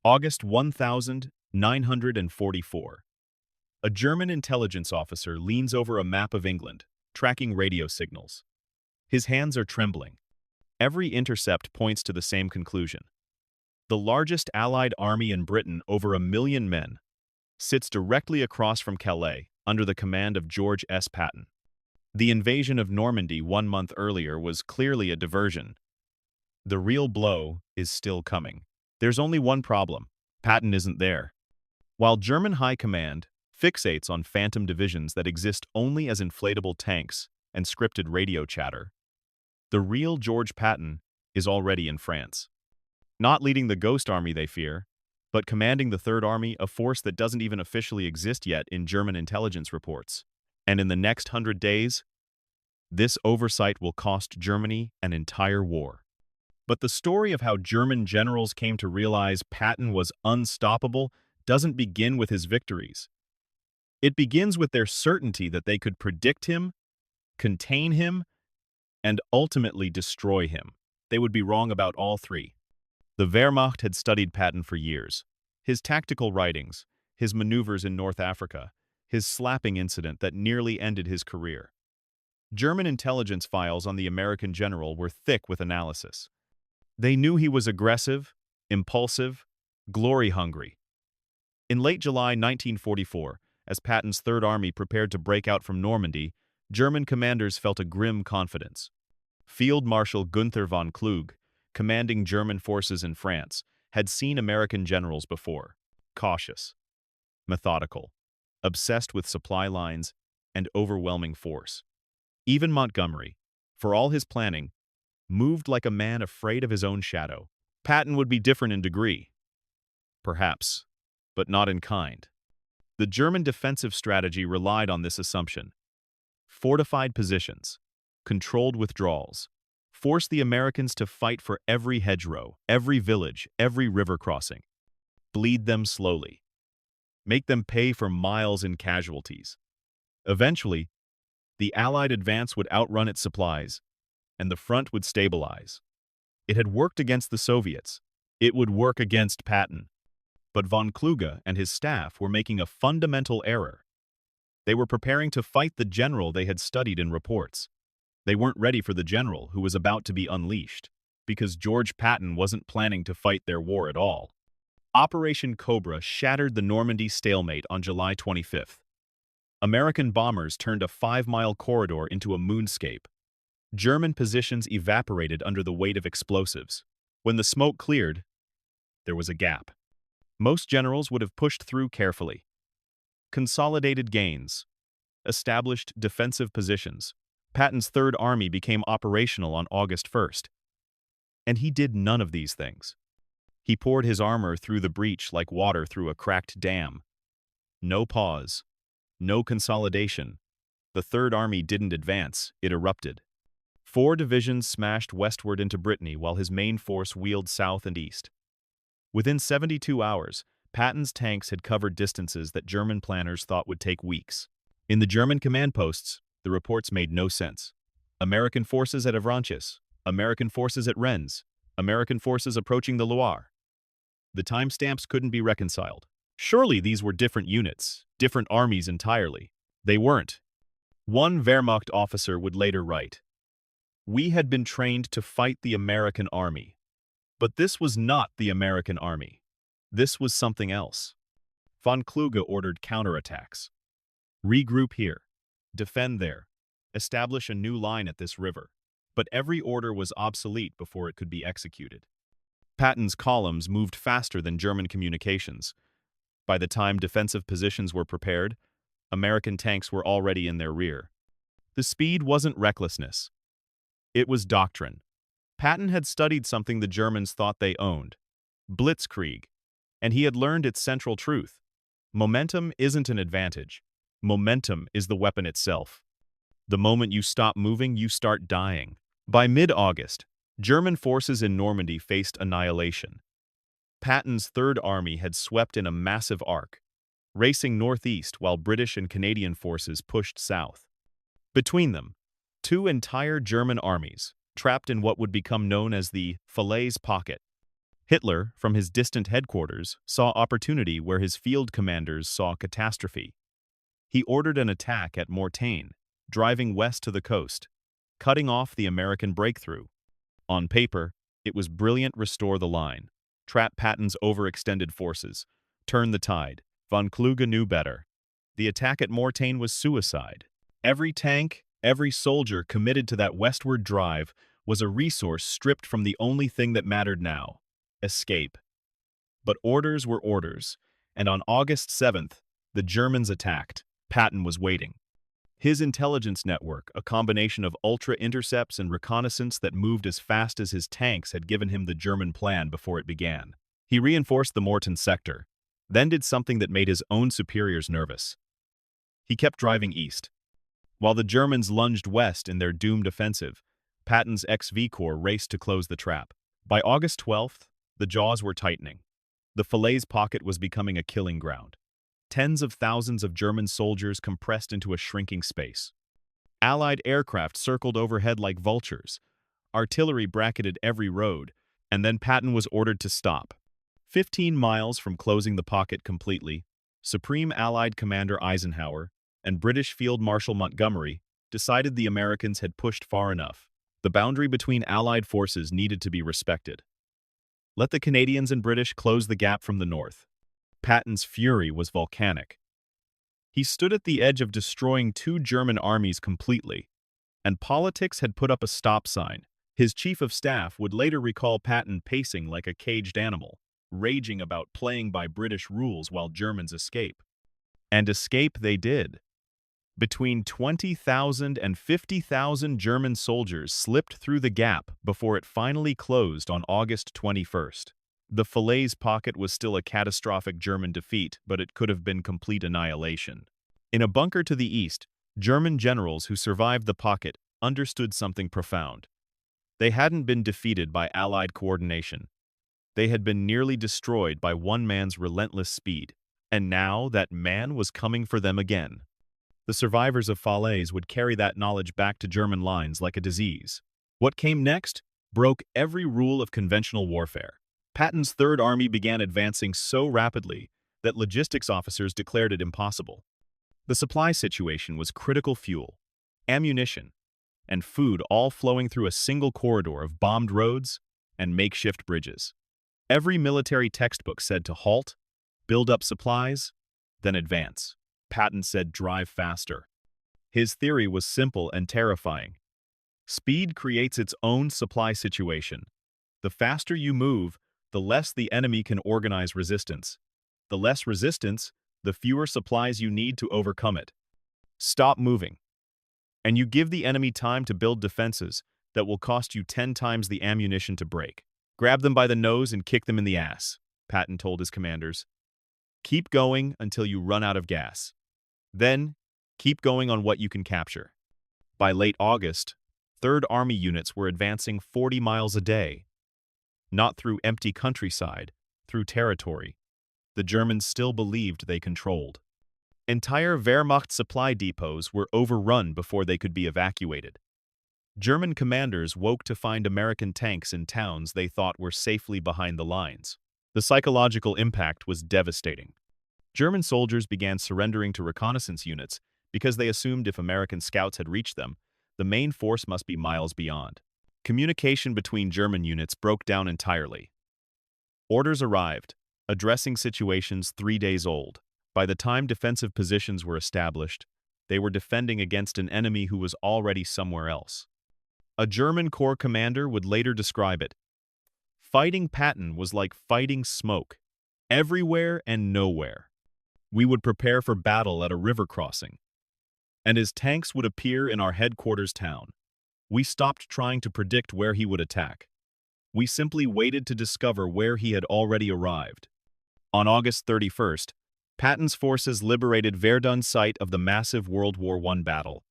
August 1944. A German intelligence officer leans over a map of England, tracking radio signals. His hands are trembling. Every intercept points to the same conclusion. The largest Allied army in Britain, over 1 million men, sits directly across from Calais under the command of George S. Patton. The invasion of Normandy 1 month earlier was clearly a diversion. The real blow is still coming. There's only one problem: Patton isn't there. While German high command fixates on phantom divisions that exist only as inflatable tanks and scripted radio chatter, the real George Patton is already in France. Not leading the Ghost Army they fear, but commanding the Third Army, a force that doesn't even officially exist yet in German intelligence reports. And in the next 100 days, this oversight will cost Germany an entire war. But the story of how German generals came to realize Patton was unstoppable doesn't begin with his victories. It begins with their certainty that they could predict him, contain him, and ultimately destroy him. They would be wrong about all three. The Wehrmacht had studied Patton for years. His tactical writings, his maneuvers in North Africa, his slapping incident that nearly ended his career. German intelligence files on the American general were thick with analysis. They knew he was aggressive, impulsive, glory-hungry. In late July 1944, as Patton's Third Army prepared to break out from Normandy, German commanders felt a grim confidence. Field Marshal Gunther von Kluge, commanding German forces in France, had seen American generals before: cautious, methodical, obsessed with supply lines and overwhelming force. Even Montgomery, for all his planning, moved like a man afraid of his own shadow. Patton would be different in degree, perhaps, but not in kind. The German defensive strategy relied on this assumption. Fortified positions, controlled withdrawals, force the Americans to fight for every hedgerow, every village, every river crossing. Bleed them slowly. Make them pay for miles in casualties. Eventually, the Allied advance would outrun its supplies, and the front would stabilize. It had worked against the Soviets. It would work against Patton. But von Kluge and his staff were making a fundamental error. They were preparing to fight the general they had studied in reports. They weren't ready for the general who was about to be unleashed, because George Patton wasn't planning to fight their war at all. Operation Cobra shattered the Normandy stalemate on July 25th. American bombers turned a 5-mile corridor into a moonscape. German positions evaporated under the weight of explosives. When the smoke cleared, there was a gap. Most generals would have pushed through carefully. Consolidated gains. Established defensive positions. Patton's Third Army became operational on August 1st. And he did none of these things. He poured his armor through the breach like water through a cracked dam. No pause. No consolidation. The Third Army didn't advance, it erupted. 4 divisions smashed westward into Brittany while his main force wheeled south and east. Within 72 hours, Patton's tanks had covered distances that German planners thought would take weeks. In the German command posts, the reports made no sense. American forces at Avranches, American forces at Rennes, American forces approaching the Loire. The timestamps couldn't be reconciled. Surely these were different units, different armies entirely. They weren't. One Wehrmacht officer would later write, "We had been trained to fight the American army. But this was not the American army. This was something else." Von Kluge ordered counterattacks. Regroup here. Defend there. Establish a new line at this river. But every order was obsolete before it could be executed. Patton's columns moved faster than German communications. By the time defensive positions were prepared, American tanks were already in their rear. The speed wasn't recklessness. It was doctrine. Patton had studied something the Germans thought they owned: blitzkrieg, and he had learned its central truth. Momentum isn't an advantage. Momentum is the weapon itself. The moment you stop moving, you start dying. By mid-August, German forces in Normandy faced annihilation. Patton's Third Army had swept in a massive arc, racing northeast while British and Canadian forces pushed south. Between them, 2 entire German armies, trapped in what would become known as the Falaise Pocket. Hitler, from his distant headquarters, saw opportunity where his field commanders saw catastrophe. He ordered an attack at Mortain, driving west to the coast, cutting off the American breakthrough. On paper, it was brilliant. Restore the line, trap Patton's overextended forces, turn the tide. Von Kluge knew better. The attack at Mortain was suicide. Every tank, every soldier committed to that westward drive was a resource stripped from the only thing that mattered now: escape. But orders were orders, and on August 7th, the Germans attacked. Patton was waiting. His intelligence network, a combination of ultra-intercepts and reconnaissance that moved as fast as his tanks, had given him the German plan before it began. He reinforced the Mortain sector, then did something that made his own superiors nervous. He kept driving east. While the Germans lunged west in their doomed offensive, Patton's XV Corps raced to close the trap. By August 12th, the jaws were tightening. The Falaise pocket was becoming a killing ground. Tens of thousands of German soldiers compressed into a shrinking space. Allied aircraft circled overhead like vultures. Artillery bracketed every road, and then Patton was ordered to stop. 15 miles from closing the pocket completely, Supreme Allied Commander Eisenhower and British Field Marshal Montgomery decided the Americans had pushed far enough. The boundary between Allied forces needed to be respected. Let the Canadians and British close the gap from the north. Patton's fury was volcanic. He stood at the edge of destroying two German armies completely, and politics had put up a stop sign. His chief of staff would later recall Patton pacing like a caged animal, raging about playing by British rules while Germans escape. And escape they did. Between 20,000 and 50,000 German soldiers slipped through the gap before it finally closed on August 21st. The Falaise pocket was still a catastrophic German defeat, but it could have been complete annihilation. In a bunker to the east, German generals who survived the pocket understood something profound. They hadn't been defeated by Allied coordination. They had been nearly destroyed by one man's relentless speed, and now that man was coming for them again. The survivors of Falaise would carry that knowledge back to German lines like a disease. What came next broke every rule of conventional warfare. Patton's Third Army began advancing so rapidly that logistics officers declared it impossible. The supply situation was critical: fuel, ammunition, and food all flowing through a single corridor of bombed roads and makeshift bridges. Every military textbook said to halt, build up supplies, then advance. Patton said drive faster. His theory was simple and terrifying. Speed creates its own supply situation. The faster you move, the less the enemy can organize resistance. The less resistance, the fewer supplies you need to overcome it. Stop moving, and you give the enemy time to build defenses that will cost you 10 times the ammunition to break. Grab them by the nose and kick them in the ass, Patton told his commanders. Keep going until you run out of gas. Then, keep going on what you can capture. By late August, Third Army units were advancing 40 miles a day. Not through empty countryside, through territory the Germans still believed they controlled. Entire Wehrmacht supply depots were overrun before they could be evacuated. German commanders woke to find American tanks in towns they thought were safely behind the lines. The psychological impact was devastating. German soldiers began surrendering to reconnaissance units because they assumed if American scouts had reached them, the main force must be miles beyond. Communication between German units broke down entirely. Orders arrived, addressing situations 3 days old. By the time defensive positions were established, they were defending against an enemy who was already somewhere else. A German corps commander would later describe it. Fighting Patton was like fighting smoke, everywhere and nowhere. We would prepare for battle at a river crossing, and his tanks would appear in our headquarters town. We stopped trying to predict where he would attack. We simply waited to discover where he had already arrived. On August 31st, Patton's forces liberated Verdun, site of the massive World War I battle.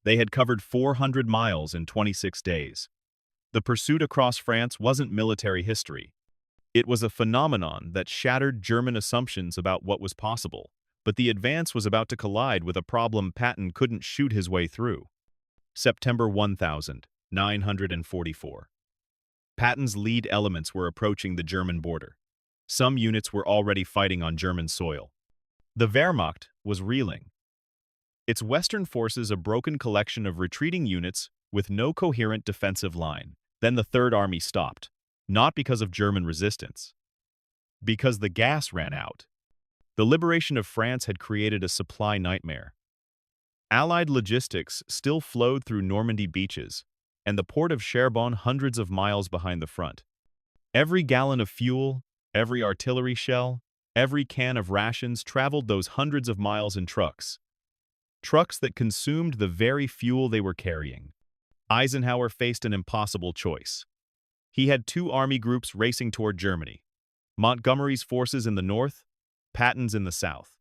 They had covered 400 miles in 26 days. The pursuit across France wasn't military history. It was a phenomenon that shattered German assumptions about what was possible, but the advance was about to collide with a problem Patton couldn't shoot his way through. September 1944. Patton's lead elements were approaching the German border. Some units were already fighting on German soil. The Wehrmacht was reeling. Its Western forces a broken collection of retreating units with no coherent defensive line. Then the Third Army stopped, not because of German resistance, because the gas ran out. The liberation of France had created a supply nightmare. Allied logistics still flowed through Normandy beaches, and the port of Cherbourg hundreds of miles behind the front. Every gallon of fuel, every artillery shell, every can of rations traveled those hundreds of miles in trucks. Trucks that consumed the very fuel they were carrying. Eisenhower faced an impossible choice. He had two army groups racing toward Germany. Montgomery's forces in the north, Patton's in the south.